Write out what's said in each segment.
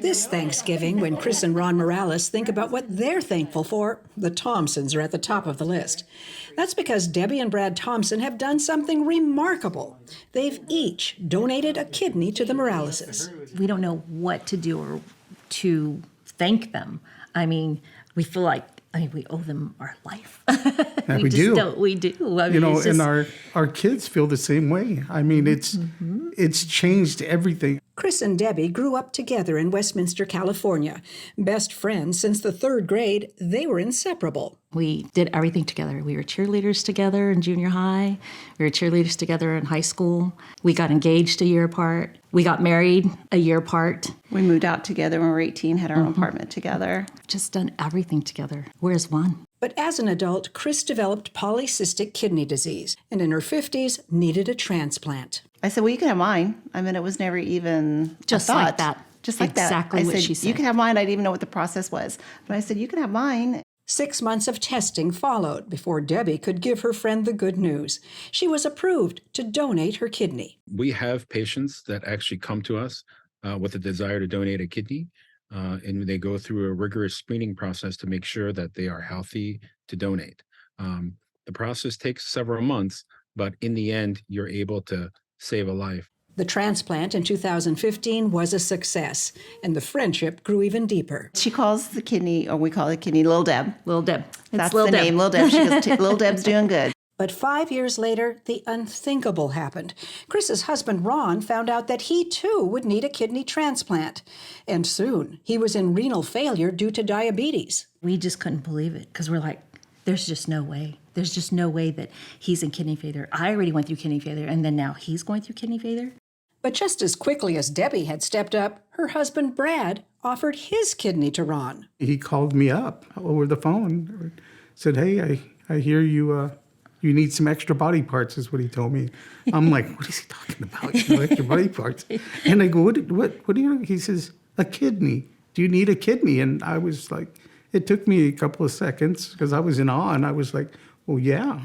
This Thanksgiving, when Chris and Ron Morales think about what they're thankful for, the Thompsons are at the top of the list. That's because Debbie and Brad Thompson have done something remarkable. They've each donated a kidney to the Moraleses. We don't know what to do or to thank them. I mean, we feel like we owe them our life. Yeah, we do. I mean, and our kids feel the same way. I mean, it's changed everything. Chris and Debbie grew up together in Westminster, California. Best friends since the 3rd grade, they were inseparable. We did everything together. We were cheerleaders together in junior high. We were cheerleaders together in high school. We got engaged a year apart. We got married a year apart. We moved out together when we were 18, had our own apartment together. Just done everything together. Where's one? But as an adult, Chris developed polycystic kidney disease, and in her 50s needed a transplant. I said, well, you can have mine. I mean, it was never even Just a thought. like that. Just like exactly that. what I said, she said. you can have mine. I didn't even know what the process was. But I said, you can have mine. 6 months of testing followed before Debbie could give her friend the good news. She was approved to donate her kidney. We have patients that actually come to us with a desire to donate a kidney, and they go through a rigorous screening process to make sure that they are healthy to donate. The process takes several months, but in the end, you're able to save a life. The transplant in 2015 was a success, and the friendship grew even deeper. She calls the kidney, or we call the kidney, Lil Deb. Lil Deb. That's the name, Lil Deb. She goes, Lil Deb's doing good. But 5 years later, the unthinkable happened. Chris's husband, Ron, found out that he, too, would need a kidney transplant. And soon, he was in renal failure due to diabetes. We just couldn't believe it because we're like, there's just no way. There's just no way that he's in kidney failure. I already went through kidney failure, and then now he's going through kidney failure. But just as quickly as Debbie had stepped up, her husband, Brad, offered his kidney to Ron. He called me up over the phone, said, hey, I hear you need some extra body parts, is what he told me. I'm like, what is he talking about? Extra body parts? And I go, what do you, he says, a kidney. Do you need a kidney? And I was like, it took me a couple of seconds because I was in awe, and I was like, well, yeah,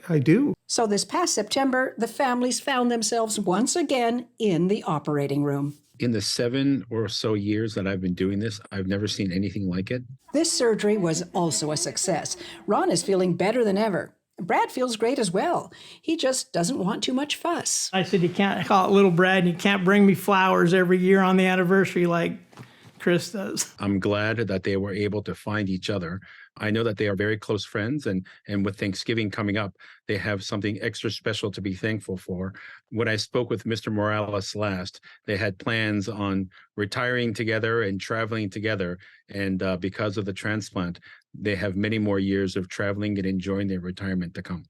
I do. So this past September, the families found themselves once again in the operating room. In the 7 or so years that I've been doing this, I've never seen anything like it. This surgery was also a success. Ron is feeling better than ever. Brad feels great as well. He just doesn't want too much fuss. I said, you can't call it little Brad, and you can't bring me flowers every year on the anniversary like Chris does. I'm glad that they were able to find each other. I know that they are very close friends, and with Thanksgiving coming up, they have something extra special to be thankful for. When I spoke with Mr. Morales last, they had plans on retiring together and traveling together, and because of the transplant, they have many more years of traveling and enjoying their retirement to come.